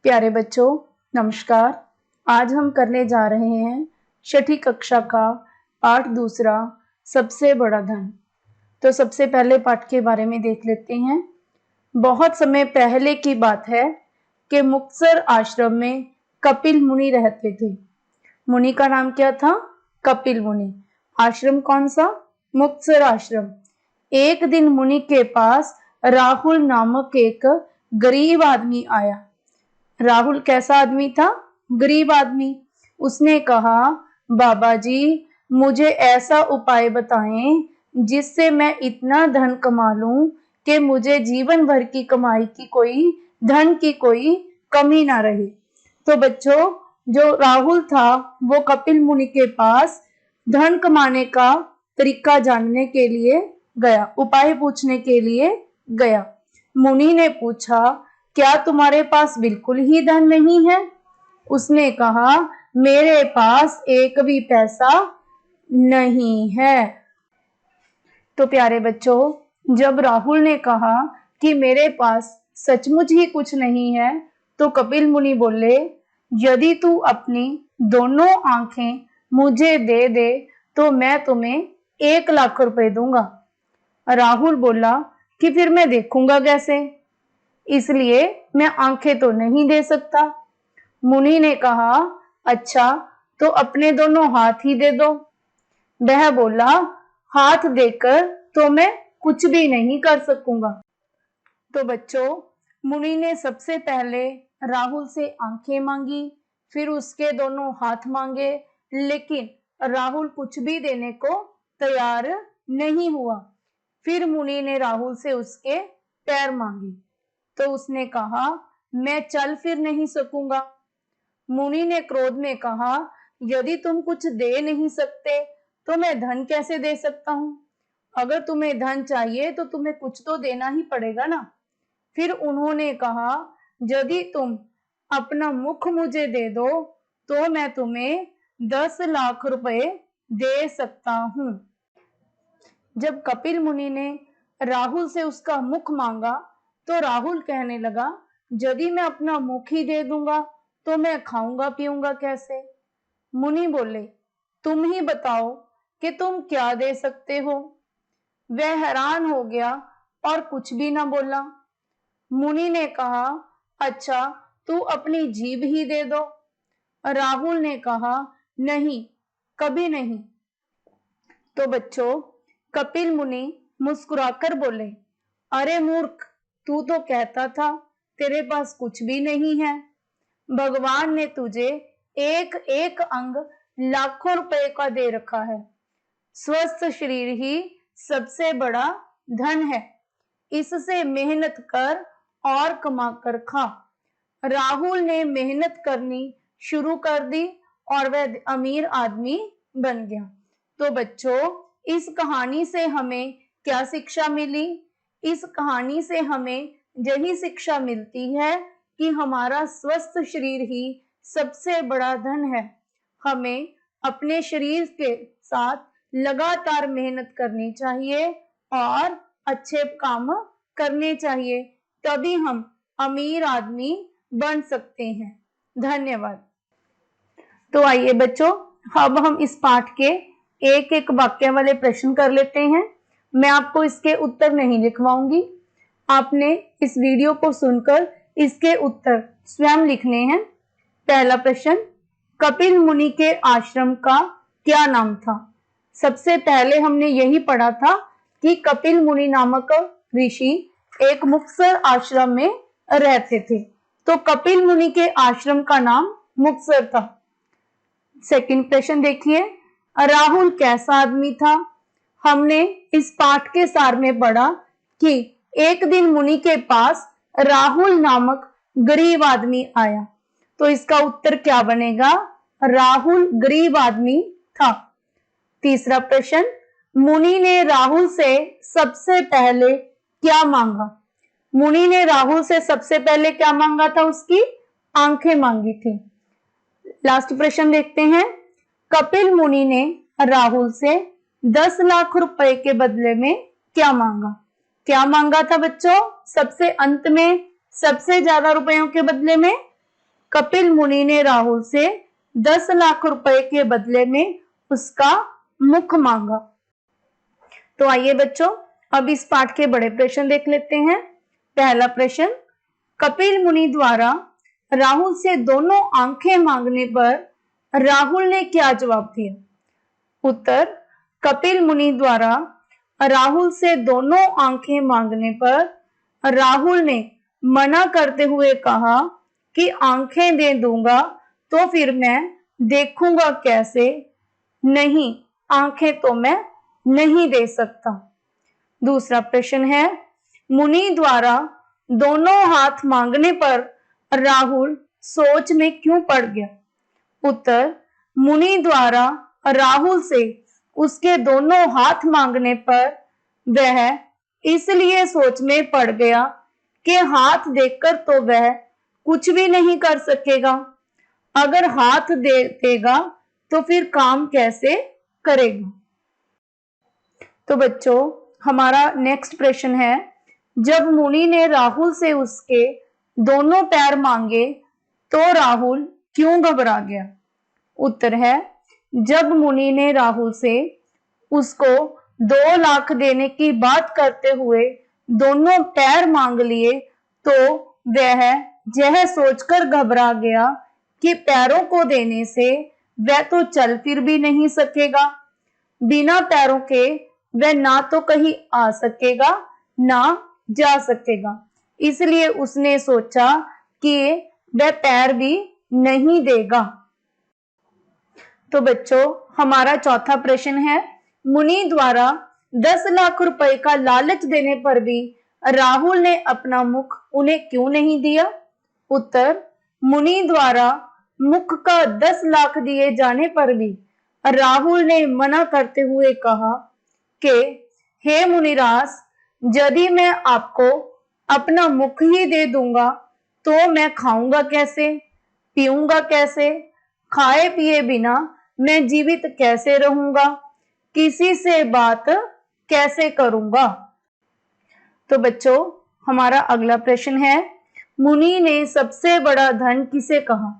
प्यारे बच्चों, नमस्कार। आज हम करने जा रहे हैं छठी कक्षा का पाठ दूसरा, सबसे बड़ा धन। तो सबसे पहले पाठ के बारे में देख लेते हैं। बहुत समय पहले की बात है कि मुक्तसर आश्रम में कपिल मुनि रहते थे। मुनि का नाम क्या था? कपिल मुनि। आश्रम कौन सा? मुक्तसर आश्रम। एक दिन मुनि के पास राहुल नामक एक गरीब आदमी आया। राहुल कैसा आदमी था? गरीब आदमी। उसने कहा, बाबा जी, मुझे ऐसा उपाय बताएं जिससे मैं इतना धन कमा लूं कि मुझे जीवन भर की कमाई की धन की कोई कमी ना रहे। तो बच्चों, जो राहुल था वो कपिल मुनि के पास धन कमाने का तरीका जानने के लिए गया, उपाय पूछने के लिए गया। मुनि ने पूछा, क्या तुम्हारे पास बिल्कुल ही धन नहीं है? उसने कहा, मेरे पास एक भी पैसा नहीं है। तो प्यारे बच्चों, जब राहुल ने कहा कि मेरे पास सचमुच ही कुछ नहीं है, तो कपिल मुनि बोले, यदि तू अपनी दोनों आंखें मुझे दे दे तो मैं तुम्हें 1 लाख रुपए दूंगा। राहुल बोला कि फिर मैं देखूंगा कैसे, इसलिए मैं आंखें तो नहीं दे सकता। मुनि ने कहा, अच्छा तो अपने दोनों हाथ ही दे दो। वह बोला, हाथ देकर तो मैं कुछ भी नहीं कर सकूंगा। तो बच्चों, मुनि ने सबसे पहले राहुल से आंखें मांगी, फिर उसके दोनों हाथ मांगे, लेकिन राहुल कुछ भी देने को तैयार नहीं हुआ। फिर मुनि ने राहुल से उसके पैर मांगे, तो उसने कहा, मैं चल फिर नहीं सकूंगा। मुनि ने क्रोध में कहा, यदि तुम कुछ दे नहीं सकते तो मैं धन कैसे दे सकता हूं? अगर तुम्हें धन चाहिए तो तुम्हें कुछ तो देना ही पड़ेगा ना। फिर उन्होंने कहा, यदि तुम अपना मुख मुझे दे दो तो मैं तुम्हें 10 लाख रुपए दे सकता हूं। जब कपिल मुनि ने राहुल से उसका मुख मांगा तो राहुल कहने लगा, यदि मैं अपना मुख ही दे दूंगा तो मैं खाऊंगा पीऊंगा कैसे? मुनि बोले, तुम ही बताओ कि तुम क्या दे सकते हो। वह हैरान हो गया और कुछ भी ना बोला। मुनि ने कहा, अच्छा तू अपनी जीभ ही दे दो। राहुल ने कहा, नहीं, कभी नहीं। तो बच्चों, कपिल मुनि मुस्कुराकर बोले, अरे मूर्ख, तू तो कहता था तेरे पास कुछ भी नहीं है। भगवान ने तुझे एक एक अंग लाखों रुपए का दे रखा है। स्वस्थ शरीर ही सबसे बड़ा धन है। इससे मेहनत कर और कमा कर खा। राहुल ने मेहनत करनी शुरू कर दी और वह अमीर आदमी बन गया। तो बच्चों, इस कहानी से हमें क्या शिक्षा मिली? इस कहानी से हमें यही शिक्षा मिलती है कि हमारा स्वस्थ शरीर ही सबसे बड़ा धन है। हमें अपने शरीर के साथ लगातार मेहनत करनी चाहिए और अच्छे काम करने चाहिए, तभी हम अमीर आदमी बन सकते हैं। धन्यवाद। तो आइए बच्चों, अब हम इस पाठ के एक एक वाक्य वाले प्रश्न कर लेते हैं। मैं आपको इसके उत्तर नहीं लिखवाऊंगी, आपने इस वीडियो को सुनकर इसके उत्तर स्वयं लिखने हैं। पहला प्रश्न, कपिल मुनि के आश्रम का क्या नाम था? सबसे पहले हमने यही पढ़ा था कि कपिल मुनि नामक ऋषि एक मुक्तसर आश्रम में रहते थे, तो कपिल मुनि के आश्रम का नाम मुक्तसर था। सेकंड प्रश्न देखिए, राहुल कैसा आदमी था? हमने इस पाठ के सार में पढ़ा कि एक दिन मुनि के पास राहुल नामक गरीब आदमी आया, तो इसका उत्तर क्या बनेगा? राहुल गरीब आदमी था। तीसरा प्रश्न, मुनि ने राहुल से सबसे पहले क्या मांगा? मुनि ने राहुल से सबसे पहले क्या मांगा था? उसकी आंखें मांगी थी। लास्ट प्रश्न देखते हैं, कपिल मुनि ने राहुल से 10 लाख रुपए के बदले में क्या मांगा? क्या मांगा था बच्चों? सबसे अंत में सबसे ज्यादा रुपयों के बदले में कपिल मुनि ने राहुल से 10 लाख रुपए के बदले में उसका मुख मांगा। तो आइए बच्चों, अब इस पाठ के बड़े प्रश्न देख लेते हैं। पहला प्रश्न, कपिल मुनि द्वारा राहुल से दोनों आंखें मांगने पर राहुल ने क्या जवाब दिया? उत्तर, कपिल मुनि द्वारा राहुल से दोनों आंखें मांगने पर राहुल ने मना करते हुए कहा कि आंखें दे दूंगा तो फिर मैं देखूंगा कैसे? नहीं, आंखें तो मैं नहीं दे सकता। दूसरा प्रश्न है, मुनि द्वारा दोनों हाथ मांगने पर राहुल सोच में क्यों पड़ गया? उत्तर, मुनि द्वारा राहुल से उसके दोनों हाथ मांगने पर वह इसलिए सोच में पड़ गया कि हाथ देखकर तो वह कुछ भी नहीं कर सकेगा। अगर हाथ दे देगा तो फिर काम कैसे करेगा? तो बच्चों, हमारा नेक्स्ट प्रश्न है, जब मुनि ने राहुल से उसके दोनों पैर मांगे तो राहुल क्यों घबरा गया? उत्तर है, जब मुनि ने राहुल से उसको 2 लाख देने की बात करते हुए दोनों पैर मांग लिए तो वह यह सोचकर घबरा गया कि पैरों को देने से वह तो चल फिर भी नहीं सकेगा। बिना पैरों के वह ना तो कहीं आ सकेगा ना जा सकेगा। इसलिए उसने सोचा कि वह पैर भी नहीं देगा। तो बच्चों, हमारा चौथा प्रश्न है, मुनि द्वारा 10 लाख रुपए का लालच देने पर भी राहुल ने अपना मुख उन्हें क्यों नहीं दिया? उत्तर, मुनि द्वारा मुख का 10 लाख दिए जाने पर भी राहुल ने मना करते हुए कहा कि हे मुनिराज, यदि मैं आपको अपना मुख ही दे दूंगा तो मैं खाऊंगा कैसे, पीऊंगा कैसे, खाए पिए बिना मैं जीवित कैसे रहूंगा, किसी से बात कैसे करूंगा? तो बच्चों, हमारा अगला प्रश्न है, मुनि ने सबसे बड़ा धन किसे कहा?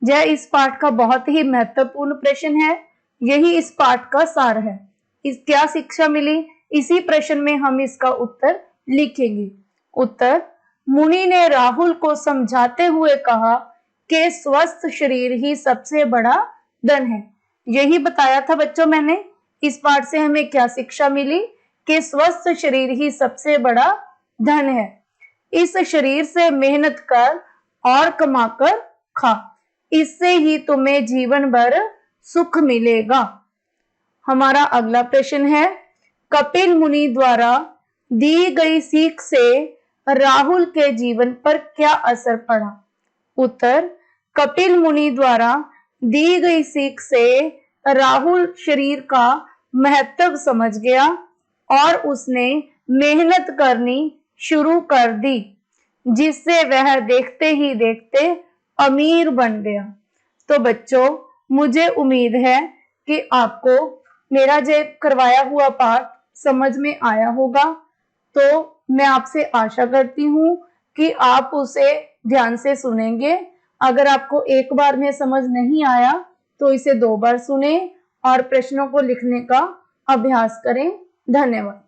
यह इस पाठ का बहुत ही महत्वपूर्ण प्रश्न है। यही इस पाठ का सार है। इस क्या शिक्षा मिली, इसी प्रश्न में हम इसका उत्तर लिखेंगे। उत्तर, मुनि ने राहुल को समझाते हुए कहा कि स्वस्थ शरीर ही सबसे बड़ा धन है। यही बताया था बच्चों मैंने। इस पाठ से हमें क्या शिक्षा मिली कि स्वस्थ शरीर ही सबसे बड़ा धन है। इस शरीर से मेहनत कर और कमाकर खा, इससे ही तुम्हें जीवन भर सुख मिलेगा। हमारा अगला प्रश्न है, कपिल मुनि द्वारा दी गई सीख से राहुल के जीवन पर क्या असर पड़ा? उत्तर, कपिल मुनि द्वारा दी गई सीख से राहुल शरीर का महत्व समझ गया और उसने मेहनत करनी शुरू कर दी, जिससे वह देखते ही देखते अमीर बन गया। तो बच्चों, मुझे उम्मीद है कि आपको मेरा जो करवाया हुआ पाठ समझ में आया होगा। तो मैं आपसे आशा करती हूँ कि आप उसे ध्यान से सुनेंगे। अगर आपको एक बार में समझ नहीं आया तो इसे 2 बार सुने और प्रश्नों को लिखने का अभ्यास करें। धन्यवाद।